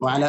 وعلى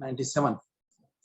97।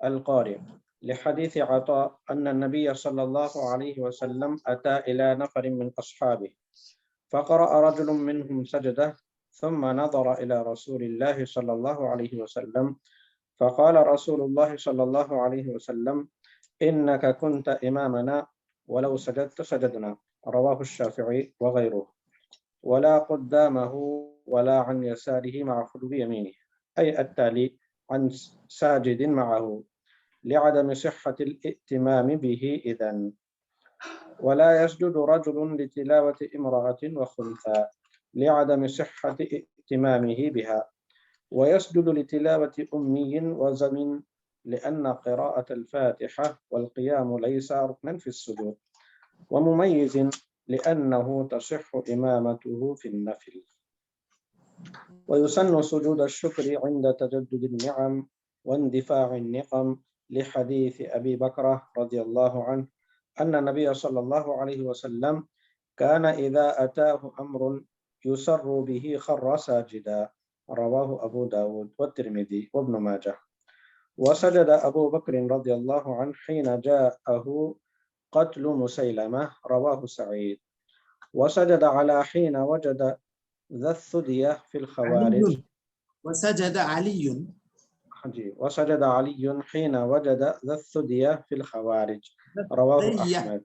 القارئ لحديث عطاء أن النبي صلى الله عليه وسلم أتى إلى نفر من أصحابه فقرأ رجل منهم سجدة ثم نظر إلى رسول الله صلى الله عليه وسلم فقال رسول الله صلى الله عليه وسلم إنك كنت إمامنا ولو سجدت سجدنا. رواه الشافعي وغيره. ولا قدامه ولا عن يساره مع خلو يمينه، أي التالي عن ساجد معه لعدم صحة الائتمام به إذن. ولا يسجد رجل لتلاوة امرأة وخنثى لعدم صحة ائتمامه بها. ويسجد لتلاوة أمي وزمن لأن قراءة الفاتحة والقيام ليس ركنا في السجود، ومميز لأنه تصح إمامته في النفل. ويسن سجود الشكر عند تجدد النعم واندفاع النقم لحديث أبي بكر رضي الله عنه أن النبي صلى الله عليه وسلم كان إذا أتاه أمر يسر به خر ساجدا. رواه أبو داود والترمذي وابن ماجه. وسجد أبو بكر رضي الله عنه حين جاءه قتل مسيلمة. رواه سعيد. وسجد على حين وجد ذا الثدية في الخوارج. وسجد علي وسجد علي حين وجد ذا الثدية في الخوارج. رواه أحمد.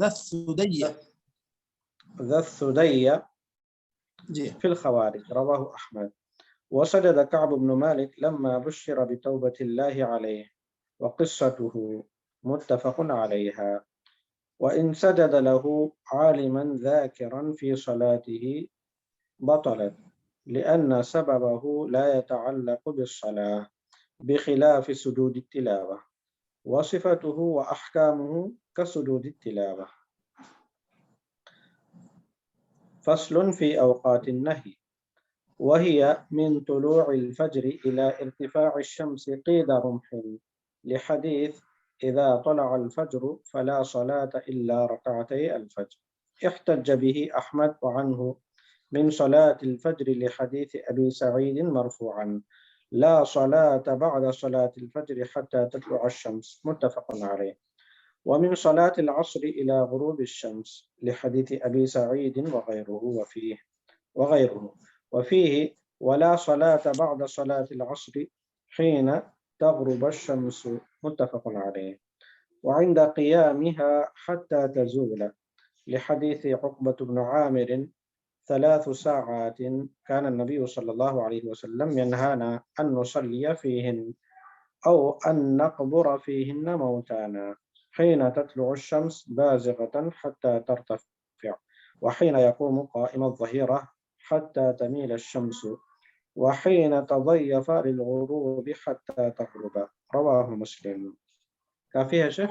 ذا الثدية في الخوارج. رواه أحمد. وسجد كعب بن مالك لما بشر بتوبة الله عليه، وقصته متفق عليها. وإن سجد له عالما ذاكرا في صلاته بطلت، لأن سببه لا يتعلق بالصلاة بخلاف سجود التلاوة، وصفته وأحكامه كسجود التلاوة. فصل في أوقات النهي، وهي من طلوع الفجر إلى ارتفاع الشمس قيد رمح، لحديث إذا طلع الفجر فلا صلاة إلا ركعتي الفجر. احتج به أحمد وعنه من صلاة الفجر لحديث أبي سعيد مرفوعا لا صلاة بعد صلاة الفجر حتى تطلع الشمس. متفق عليه. ومن صلاة العصر إلى غروب الشمس لحديث أبي سعيد وفيه ولا صلاة بعد صلاة العصر حين تغرب الشمس. متفق عليه. وعند قيامها حتى تزول لحديث عقبة بن عامر 3 ساعات كان النبي صلى الله عليه وسلم ينهانا أن نصلي فيهن أو أن نقبر فيهن موتانا حين تطلع الشمس بازغة حتى ترتفع، وحين يقوم قائم الظهيرة حتى تميل الشمس، وحين تضيف للغروب حتى تغرب. رواه مسلم. كافي يا شيخ؟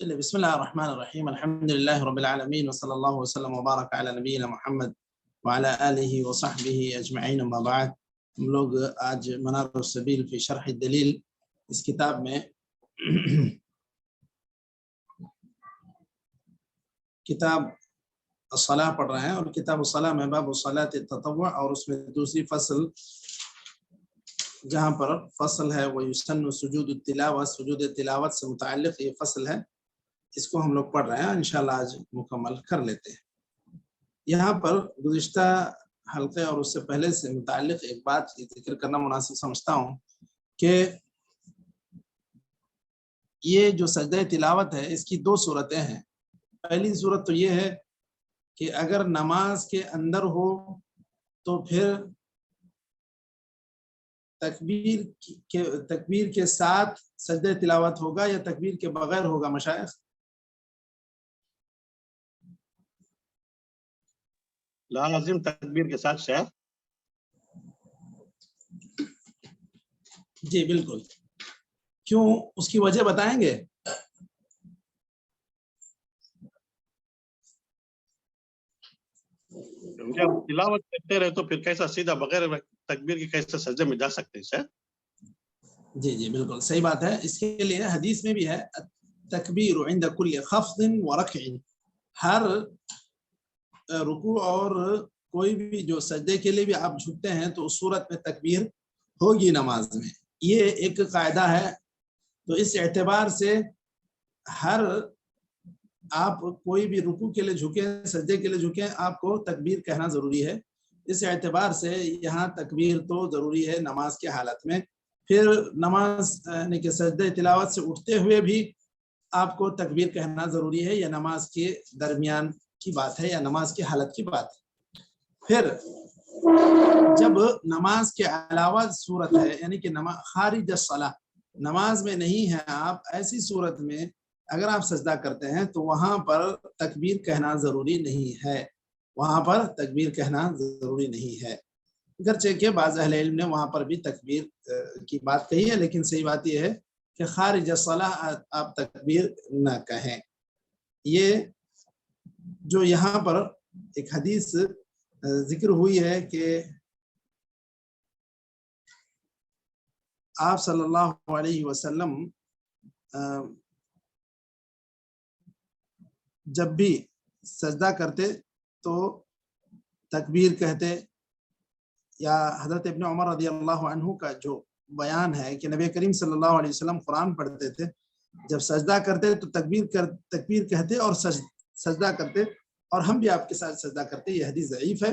چلیے بسم اللہ الرحمن الرحیم الحمد للہ رب العالمین وصلی اللہ وسلم وبارک علی نبینا محمد وعلی آلہ وصحبہ اجمعین اما بعد. ہم لوگ آج منار السبیل فی شرح الدلیل اس کتاب میں کتاب الصلاة پڑھ رہے ہیں، اور کتاب الصلاة میں باب الصلاة التطوع، اور اس میں دوسری فصل جہاں پر فصل ہے وہ یسن سجود التلاوہ، سجود تلاوت سے متعلق یہ فصل ہے، اس کو ہم لوگ پڑھ رہے ہیں، انشاءاللہ آج مکمل کر لیتے ہیں. یہاں پر گزشتہ حلقے اور اس سے پہلے سے متعلق ایک بات ذکر کرنا مناسب سمجھتا ہوں کہ یہ جو سجدہ تلاوت ہے اس کی دو صورتیں ہیں. پہلی صورت تو یہ ہے کہ اگر نماز کے اندر ہو تو پھر تکبیر کے ساتھ سجدہ تلاوت ہوگا یا تکبیر کے بغیر ہوگا مشائخ؟ لازم تکبیر کے ساتھ شیخ. جی بالکل. کیوں؟ اس کی وجہ بتائیں گے. جب تلاوت کرتے رہے تو پھر کیسا سیدھا بغیر تکبیر کے کیسے سجدے میں جا سکتے ہیں شیخ؟ جی جی بالکل صحیح بات ہے. اس کے لیے حدیث میں بھی ہے تکبیر عند کل خفض ورکع، ہر رکوع اور کوئی بھی جو سجدے کے لیے بھی آپ جھکتے ہیں تو اس صورت میں تکبیر ہوگی نماز میں. یہ ایک قاعدہ ہے. تو اس اعتبار سے ہر آپ کوئی بھی رکوع کے لیے جھکیں، سجدے کے لیے جھکیں، آپ کو تکبیر کہنا ضروری ہے. اس اعتبار سے یہاں تکبیر تو ضروری ہے نماز کے حالت میں. پھر نماز یعنی کہ سجدہ تلاوت سے اٹھتے ہوئے بھی آپ کو تکبیر کہنا ضروری ہے، یا نماز کے درمیان کی بات ہے یا نماز کی حالت کی بات ہے. پھر جب نماز کے علاوہ صورت ہے، یعنی کہ خارج الصلاۃ، نماز میں نہیں ہے آپ، ایسی صورت میں اگر آپ سجدہ کرتے ہیں تو وہاں پر تکبیر کہنا ضروری نہیں ہے. وہاں پر تکبیر کہنا ضروری نہیں ہے، گرچہ کہ بعض اہل علم نے وہاں پر بھی تکبیر کی بات کہی ہے، لیکن صحیح بات یہ ہے کہ خارج الصلاۃ آپ تکبیر نہ کہیں. یہ جو یہاں پر ایک حدیث ذکر ہوئی ہے کہ آپ صلی اللہ علیہ وسلم جب بھی سجدہ کرتے تو تکبیر کہتے، یا حضرت ابن عمر رضی اللہ عنہ کا جو بیان ہے کہ نبی کریم صلی اللہ علیہ وسلم قرآن پڑھتے تھے، جب سجدہ کرتے تو تکبیر کہتے اور سجدہ کرتے، اور ہم بھی آپ کے ساتھ سجدہ کرتے. یہ حدیث ضعیف ہے.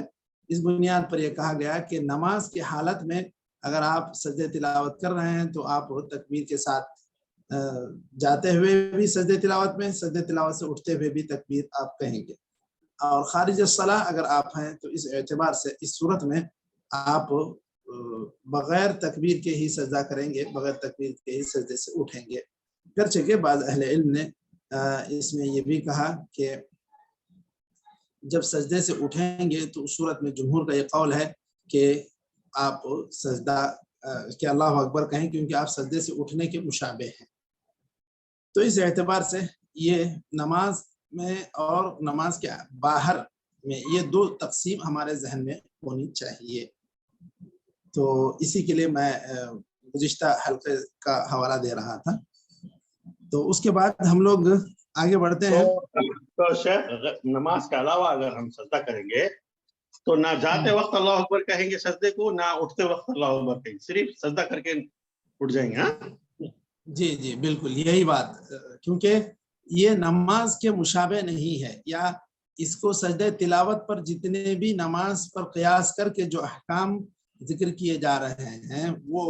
اس بنیاد پر یہ کہا گیا کہ نماز کی حالت میں اگر آپ سجدہ تلاوت کر رہے ہیں تو آپ تکبیر کے ساتھ جاتے ہوئے بھی سجدہ تلاوت میں، سجدہ تلاوت سے اٹھتے ہوئے بھی تکبیر آپ کہیں گے. اور خارج الصلاۃ اگر آپ ہیں تو اس اعتبار سے اس صورت میں آپ بغیر تکبیر کے ہی سجدہ کریں گے، بغیر تکبیر کے ہی سجدے سے اٹھیں گے. گرچہ کہ بعض اہل علم نے اس میں یہ بھی کہا کہ جب سجدے سے اٹھیں گے تو اس صورت میں جمہور کا یہ قول ہے کہ آپ سجدہ کہ اللہ اکبر کہیں، کیونکہ آپ سجدے سے اٹھنے کے مشابہ ہیں. تو اس اعتبار سے یہ نماز میں اور نماز کے باہر میں یہ دو تقسیم ہمارے ذہن میں ہونی چاہیے. تو اسی کے لیے میں گزشتہ حلقے کا حوالہ دے رہا تھا. تو اس کے بعد ہم لوگ آگے بڑھتے ہیں. تو شیخ نماز کے علاوہ اگر ہم سجدہ کریں گے تو نہ جاتے وقت اللہ اکبر کہیں گے سجدے کو، نہ اٹھتے وقت اللہ اکبر کہیں گے، صرف سجدہ کر کے اٹھ جائیں گے. ہاں جی جی بالکل یہی بات، کیونکہ یہ نماز کے مشابہ نہیں ہے، یا اس کو سجدہ تلاوت پر جتنے بھی نماز پر قیاس کر کے جو احکام ذکر کیے جا رہے ہیں وہ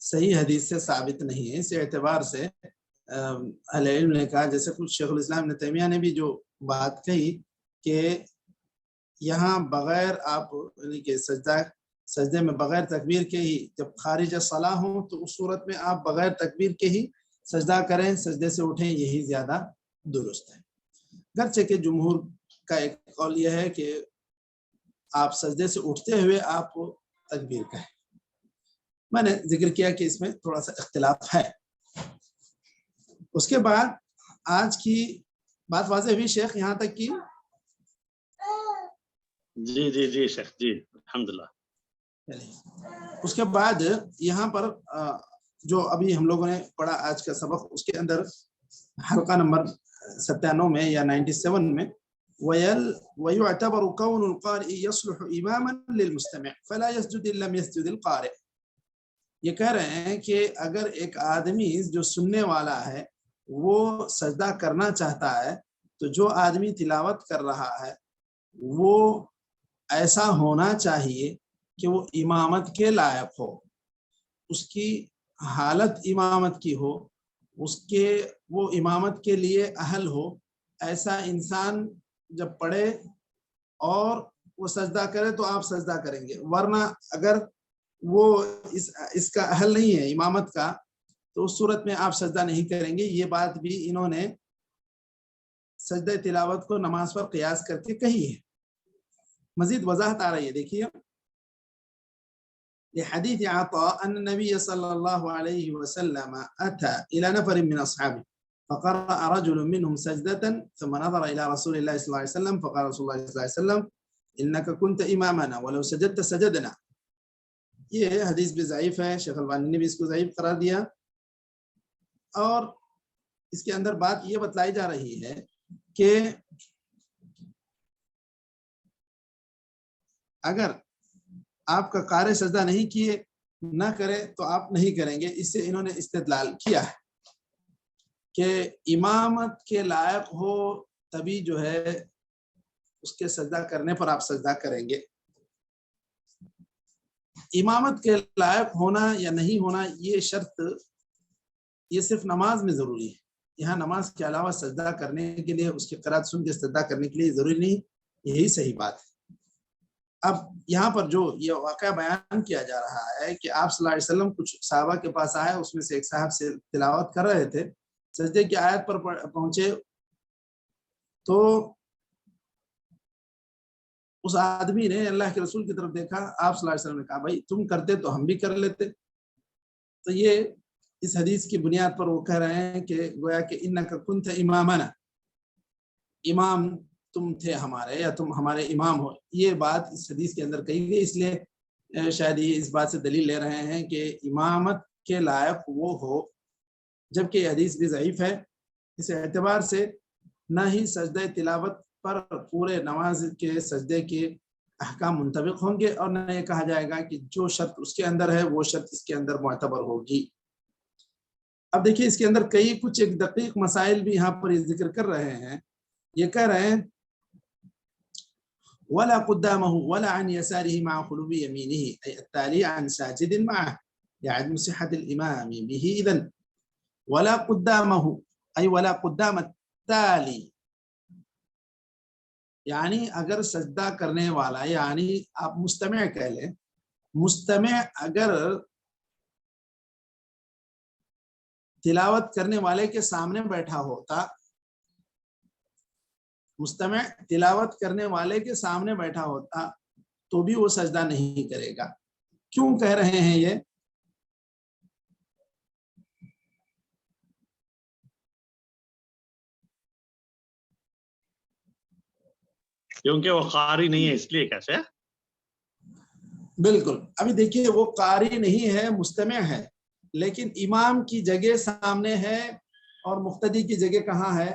صحیح حدیث سے ثابت نہیں ہے. اس اعتبار سے اہل علم نے کہا، جیسے کچھ شیخ الاسلام ابن تیمیہ نے بھی جو بات کہی کہ یہاں بغیر آپ یعنی کہ سجدے میں بغیر تکبیر کے ہی جب خارج الصلاۃ ہوں تو اس صورت میں آپ بغیر تکبیر کے ہی سجدہ کریں، سجدے سے اٹھیں، یہی زیادہ درست ہے. گرچہ کہ جمہور کا ایک قول یہ ہے کہ آپ سجدے سے اٹھتے ہوئے آپ تکبیر کہیں. میں نے ذکر کیا کہ اس میں تھوڑا سا اختلاف ہے. اس کے بعد آج کی بات واضح ہوئی شیخ یہاں تک کی؟ جی جی جی شیخ جی الحمدللہ. اس کے بعد یہاں پر جو ابھی ہم لوگوں نے پڑھا آج کا سبق، اس کے اندر حلقہ نمبر 97 میں یا 97 میں وَيُعْتَبَرُ كَوْنُ الْقَارِئِ يَصْلُحُ إِمَامًا لِلْمُسْتَمِعِ فَلَا يَسْجُدْ إِن لَمْ يَسْجُدِ الْقَارِئ. یہ کہہ رہے ہیں کہ اگر ایک آدمی جو سننے والا ہے وہ سجدہ کرنا چاہتا ہے تو جو آدمی تلاوت کر رہا ہے وہ ایسا ہونا چاہیے کہ وہ امامت کے لائق ہو، اس کی حالت امامت کی ہو، وہ امامت کے لیے اہل ہو. ایسا انسان جب پڑھے اور وہ سجدہ کرے تو آپ سجدہ کریں گے، ورنہ اگر وہ اس کا اہل نہیں ہے امامت کا تو اس صورت میں آپ سجدہ نہیں کریں گے. یہ بات بھی انہوں نے سجدہ تلاوت کو نماز پر قیاس کر کے کہی ہے. مزید وضاحت آ رہی ہے، دیکھیے. لحديث عطاء أن النبي صلى الله عليه وسلم أتى إلى نفر من أصحابه فقرأ رجل منهم سجدة ثم نظر إلى رسول الله صلى الله عليه وسلم فقال رسول الله صلى الله عليه وسلم إنك كنت إمامنا ولو سجدت سجدنا. یہ حدیث بھی ضعیف ہے، شیخ البانی نے بھی اس کو ضعیف قرار دیا، اور اس کے اندر بات یہ بتلائی جا رہی ہے کہ اگر آپ کا قاری سجدہ نہیں کیے نہ کرے تو آپ نہیں کریں گے. اس سے انہوں نے استدلال کیا ہے کہ امامت کے لائق ہو تبھی جو ہے اس کے سجدہ کرنے پر آپ سجدہ کریں گے. امامت کے لائق ہونا یا نہیں ہونا یہ شرط یہ صرف نماز میں ضروری ہے. یہاں نماز کے علاوہ سجدہ کرنے کے لیے اس کی قرات سن کے سجدہ کرنے کے لیے ضروری نہیں. یہی صحیح بات ہے. اب یہاں پر جو یہ واقعہ بیان کیا جا رہا ہے کہ آپ صلی اللہ علیہ وسلم کچھ صحابہ کے پاس آئے، اس میں سے ایک صاحب سے تلاوت کر رہے تھے، سجدے کی آیت پر پہنچے تو اس آدمی نے اللہ کے رسول کی طرف دیکھا. آپ صلی اللہ علیہ وسلم نے کہا بھائی تم کرتے تو ہم بھی کر لیتے. تو یہ اس حدیث کی بنیاد پر وہ کہہ رہے ہیں کہ گویا کہ انک کنت امامنا، امام تم تھے ہمارے یا تم ہمارے امام ہو. یہ بات اس حدیث کے اندر کہی گئی، اس لیے شاید یہ اس بات سے دلیل لے رہے ہیں کہ امامت کے لائق وہ ہو، جبکہ یہ حدیث بھی ضعیف ہے. اس اعتبار سے نہ ہی سجدہ تلاوت پر پورے نماز کے سجدے کے احکام منطبق ہوں گے، اور نہ یہ کہا جائے گا کہ جو شرط اس کے اندر ہے وہ شرط اس کے اندر معتبر ہوگی. اب دیکھیے اس کے اندر کچھ ایک دقیق مسائل بھی یہاں پر ذکر کر رہے ہیں. یہ کہہ رہے ہیں ولا قدامه ولا عن يساره مع خلو يمينه أي التالي عن ساجد معه لعدم صحة الإمام به. إذن ولا قدامه أي ولا قدام التالي، یعنی اگر سجدہ کرنے والا، یعنی آپ مستمع کہہ لیں، مستمع اگر تلاوت کرنے والے کے سامنے بیٹھا ہوتا، مستمع تلاوت کرنے والے کے سامنے بیٹھا ہوتا تو بھی وہ سجدہ نہیں کرے گا. کیوں کہہ رہے ہیں یہ؟ کیونکہ وہ قاری نہیں ہے اس لیے. کیسے؟ بالکل. ابھی دیکھیے وہ قاری نہیں ہے، مستمع ہے، لیکن امام کی جگہ سامنے ہے اور مقتدی کی جگہ کہاں ہے؟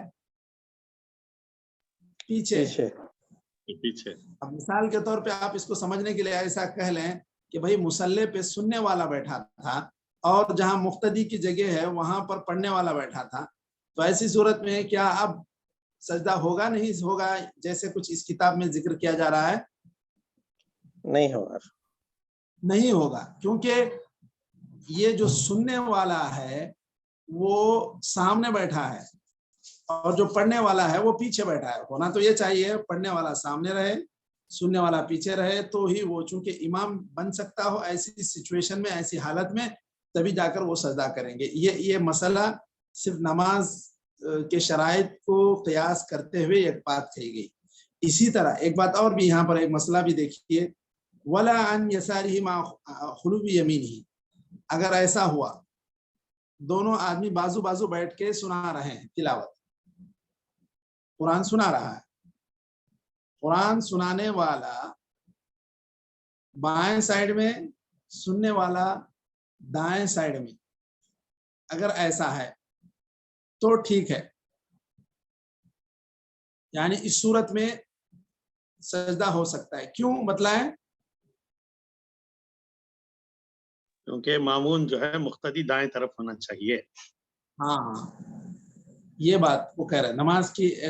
پیچھے. اب مثال کے طور پہ آپ اس کو سمجھنے کے لیے ایسا کہہ لیں کہ بھائی مسلح پہ سننے والا بیٹھا تھا اور جہاں مقتدی کی جگہ ہے وہاں پر پڑھنے والا بیٹھا تھا، تو ایسی صورت میں کیا اب سجدہ ہوگا نہیں ہوگا جیسے کچھ اس کتاب میں ذکر کیا جا رہا ہے؟ نہیں ہوگا. نہیں ہوگا، کیونکہ یہ جو سننے والا ہے وہ سامنے بیٹھا ہے اور جو پڑھنے والا ہے وہ پیچھے بیٹھا ہے. ہونا تو یہ چاہیے پڑھنے والا سامنے رہے، سننے والا پیچھے رہے، تو ہی وہ چونکہ امام بن سکتا ہو ایسی سچویشن میں، ایسی حالت میں، تبھی جا کر وہ سجدہ کریں گے. یہ مسئلہ صرف نماز کے شرائط کو قیاس کرتے ہوئے ایک بات کہی گئی. اسی طرح ایک بات اور بھی یہاں پر ایک مسئلہ بھی دیکھیے، ولا عن یسارہ مع خلو یمینہ. اگر ایسا ہوا دونوں آدمی بازو بازو بیٹھ کے سنا رہے ہیں تلاوت، قرآن سنا رہا ہے، قرآن سنانے والا بائیں سائڈ میں، سننے والا دائیں سائڈ میں، اگر ایسا ہے تو ٹھیک ہے، یعنی اس صورت میں سجدہ ہو سکتا ہے. کیوں بتلائیں؟ کیونکہ مامون جو ہے مقتدی دائیں طرف ہونا چاہیے. ہاں یہ بات وہ کہہ رہے ہیں،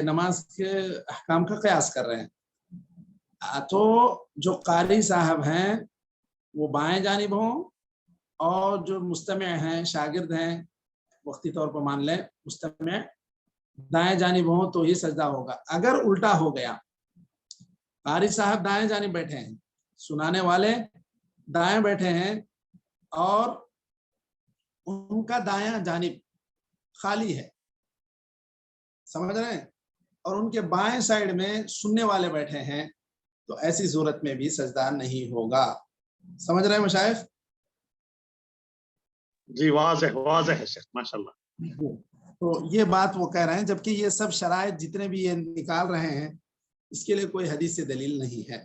نماز کے احکام کا قیاس کر رہے ہیں. تو جو قاری صاحب ہیں وہ بائیں جانب ہوں، اور جو مستمع ہیں، شاگرد ہیں، وقتی طور پر مان لیں مستمع دائیں جانب ہوں تو یہ سجدہ ہوگا. اگر الٹا ہو گیا، قاری صاحب دائیں جانب بیٹھے ہیں، سنانے والے دائیں بیٹھے ہیں، اور ان کا دایاں جانب خالی ہے، سمجھ رہے ہیں، اور ان کے بائیں سائڈ میں سننے والے بیٹھے ہیں، تو ایسی صورت میں بھی سجدہ نہیں ہوگا. سمجھ رہے ہیں مشائخ؟ جی واضح ہے شیخ، ماشاءاللہ. تو یہ بات وہ کہہ رہے ہیں، جبکہ یہ سب شرائط جتنے بھی یہ نکال رہے ہیں اس کے لیے کوئی حدیث سے دلیل نہیں ہے.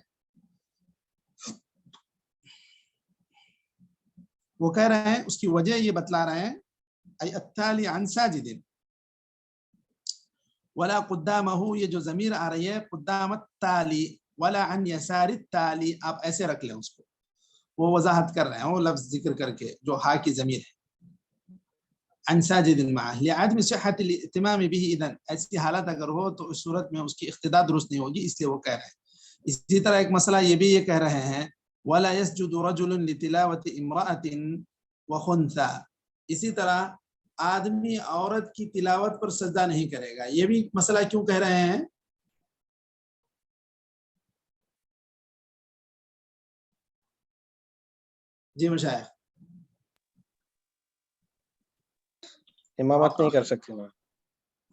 وہ کہہ رہے ہیں اس کی وجہ یہ بتلا رہے ہیں، ای التالی عن ساجد ولا قدامہ، یہ جو ضمیر آ رہی ہے قدام التالی ولا عن یسار التالی، آپ ایسے رکھ لیں اس کو. وہ وضاحت کر رہے ہیں، وہ لفظ ذکر کر کے جو ہا کی ضمیر ہے، عن ساجد معه لعدم صحة الاهتمام به، اذن ایسی حالت اگر ہو تو اس صورت میں اس کی اقتداء درست نہیں ہوگی، اس لیے وہ کہہ رہے ہیں. اسی طرح ایک مسئلہ یہ بھی یہ کہہ رہے ہیں ولا يسجد رجل لتلاوة امرأة وخنثى، اسی طرح آدمی عورت کی تلاوت پر سجدہ نہیں کرے گا. یہ بھی مسئلہ کیوں کہہ رہے ہیں؟ جی مشائخ. امامت نہیں کر سکتی نا،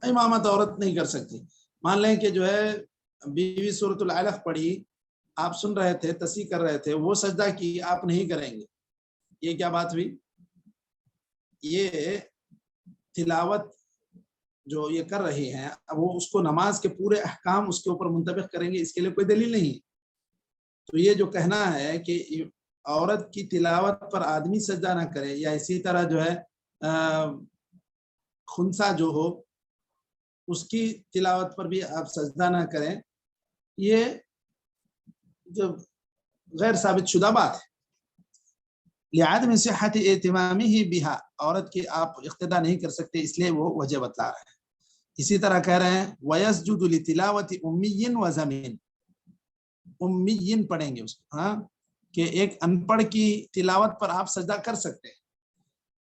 امامت عورت نہیں کر سکتی. مان لیں کہ جو ہے بیوی سورۃ العلق پڑھی، آپ سن رہے تھے، تصحیح کر رہے تھے، وہ سجدہ کی، آپ نہیں کریں گے، یہ کیا بات ہوئی؟ یہ تلاوت جو یہ کر رہی ہیں اب وہ اس کو نماز کے پورے احکام اس کے اوپر منطبق کریں گے، اس کے لیے کوئی دلیل نہیں. تو یہ جو کہنا ہے کہ عورت کی تلاوت پر آدمی سجدہ نہ کرے، یا اسی طرح جو ہے خنسا جو ہو اس کی تلاوت پر بھی آپ سجدہ نہ کریں، یہ جو غیر ثابت شدہ بات ہے. لعدم صحت اہتمامہ بہا، عورت کی آپ اقتداء نہیں کر سکتے، اس لیے وہ وجہ بتلا رہے ہیں. اسی طرح کہہ رہے ہیں وَيَسْجُدُ لِتِلَاوَةِ أُمِّيٍّ وَزَمِينٍ، امیین پڑھیں گے اس کو، ہاں، کہ ایک ان پڑھ کی تلاوت پر آپ سجدہ کر سکتے ہیں،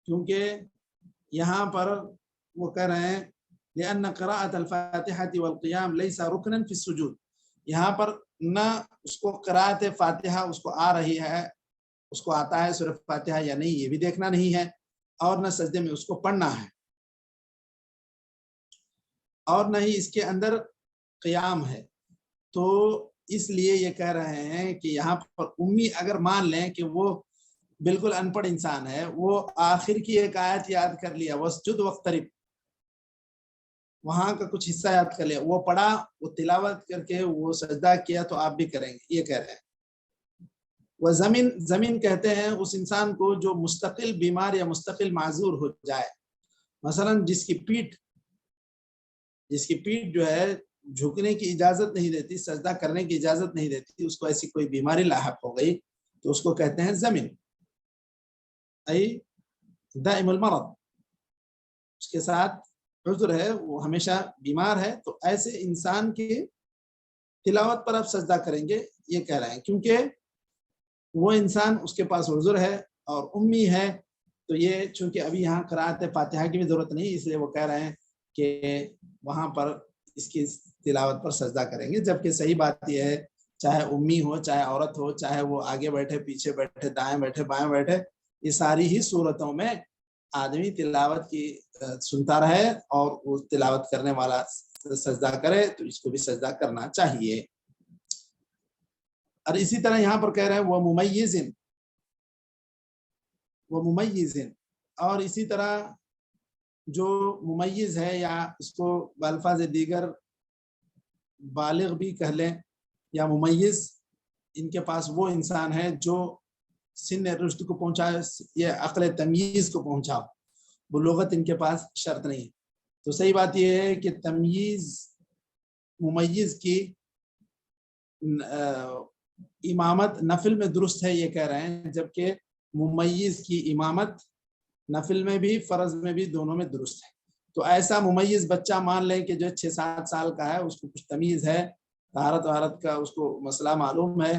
کیونکہ یہاں پر وہ کہہ رہے ہیں لأن قراءة الفاتحة والقيام ليس ركنا في السجود، یہاں پر نہ اس کو قراءت فاتحہ اس کو آ رہی ہے، اس کو آتا ہے سورہ فاتحہ یا نہیں یہ بھی دیکھنا نہیں ہے، اور نہ سجدے میں اس کو پڑھنا ہے، اور نہ ہی اس کے اندر قیام ہے. تو اس لیے یہ کہہ رہے ہیں کہ یہاں پر امی اگر مان لیں کہ وہ بالکل ان پڑھ انسان ہے، وہ آخر کی ایک آیت یاد کر لیا، وسجد وقترب، وہاں کا کچھ حصہ یاد کر لیا، وہ پڑھا، وہ تلاوت کر کے وہ سجدہ کیا، تو آپ بھی کریں گے، یہ کہہ رہے ہیں. وہ زمین کہتے ہیں اس انسان کو جو مستقل بیمار یا مستقل معذور ہو جائے، مثلا جس کی پیٹھ جو ہے جھکنے کی اجازت نہیں دیتی، سجدہ کرنے کی اجازت نہیں دیتی، اس کو ایسی کوئی بیماری لاحق ہو گئی تو اس کو کہتے ہیں زمین، ای دائم المرض، اس کے ساتھ عذر ہے، وہ ہمیشہ بیمار ہے، تو ایسے انسان کی تلاوت پر آپ سجدہ کریں گے، یہ کہہ رہے ہیں. کیونکہ وہ انسان اس کے پاس عذر ہے اور امی ہے، تو یہ چونکہ ابھی یہاں قرأت فاتحہ کی بھی ضرورت نہیں، اس لیے وہ کہہ رہے ہیں کہ وہاں پر اس کی تلاوت پر سجدہ کریں گے. جبکہ صحیح بات یہ ہے چاہے امی ہو، چاہے عورت ہو، چاہے وہ آگے بیٹھے، پیچھے بیٹھے، دائیں بیٹھے، بائیں بیٹھے، یہ ساری ہی صورتوں میں آدمی تلاوت کی سنتا رہے اور وہ تلاوت کرنے والا سجدہ کرے تو اس کو بھی سجدہ کرنا چاہیے. اور اسی طرح یہاں پر کہہ رہے ہیں وہ ممیزن، اور اسی طرح جو ممیز ہے یا اس کو بالفاظ دیگر بالغ بھی کہہ لیں یا ممیز، ان کے پاس وہ انسان ہے جو سن رشد کو پہنچا یا عقل تمییز کو پہنچا، بلوغت ان کے پاس شرط نہیں ہے۔ تو صحیح بات یہ ہے کہ تمییز ممیز کی امامت نفل میں درست ہے یہ کہہ رہے ہیں، جبکہ ممیز کی امامت نفل میں بھی فرض میں بھی دونوں میں درست ہے۔ تو ایسا ممیز بچہ مان لیں کہ جو 6-7 سال کا ہے، اس کو کچھ تمیز ہے، طہارت وہارت کا اس کو مسئلہ معلوم ہے،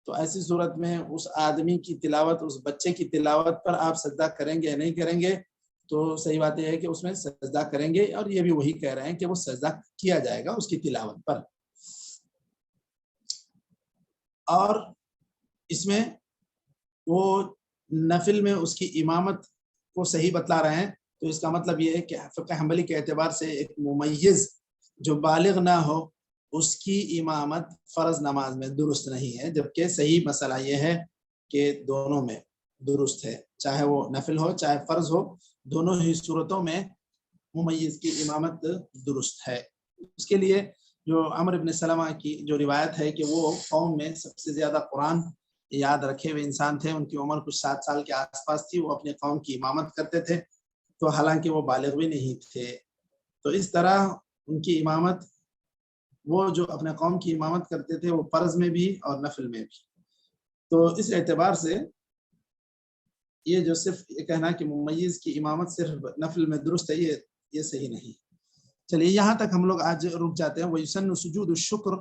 تو ایسی صورت میں اس آدمی کی تلاوت، اس بچے کی تلاوت پر آپ سجدہ کریں گے یا نہیں کریں گے؟ تو صحیح بات یہ ہے کہ اس میں سجدہ کریں گے، اور یہ بھی وہی کہہ رہے ہیں کہ وہ سجدہ کیا جائے گا اس کی تلاوت پر۔ اور اس میں وہ نفل میں اس کی امامت کو صحیح بتلا رہے ہیں، تو اس کا مطلب یہ ہے کہ فقہ حنبلی کے اعتبار سے ایک ممیز جو بالغ نہ ہو اس کی امامت فرض نماز میں درست نہیں ہے، جبکہ صحیح مسئلہ یہ ہے کہ دونوں میں درست ہے، چاہے وہ نفل ہو چاہے فرض ہو، دونوں ہی صورتوں میں ممیز کی امامت درست ہے۔ اس کے لیے جو عمرو بن سلمہ کی جو روایت ہے کہ وہ قوم میں سب سے زیادہ قرآن یاد رکھے ہوئے انسان تھے، ان کی عمر کچھ 7 سال کے آس پاس تھی، وہ اپنے قوم کی امامت کرتے تھے، تو حالانکہ وہ بالغ بھی نہیں تھے۔ تو اس طرح ان کی امامت، وہ جو اپنے قوم کی امامت کرتے تھے، وہ فرض میں بھی اور نفل میں بھی۔ تو اس اعتبار سے یہ جو صرف یہ کہنا کہ ممیز کی امامت صرف نفل میں درست ہے، یہ صحیح نہیں۔ چلیے یہاں تک ہم لوگ آج رک جاتے ہیں۔ وَيُسَنُّ سُجُودُ الشُّكْرِ،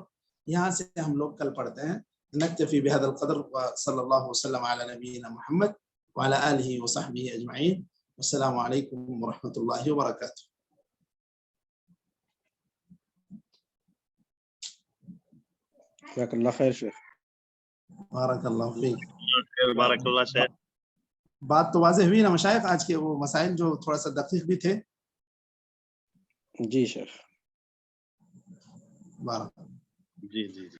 یہاں سے ہم لوگ کل پڑھتے ہیں۔ نکتفی بهذا القدر، وصلی اللہ وسلم علی نبینا محمد وعلى آلہ وصحبہ اجمعین۔ السلام علیکم ورحمۃ اللہ وبرکاتہ۔ جزاک اللہ خیر شیخ۔ بارک اللہ فیک۔ بارک اللہ شیخ۔ بات تو واضح ہوئی نا مشائخ؟ آج کے وہ مسائل جو تھوڑا سا دقیق بھی تھے۔ جی شیخ۔ بارک جی جی جی۔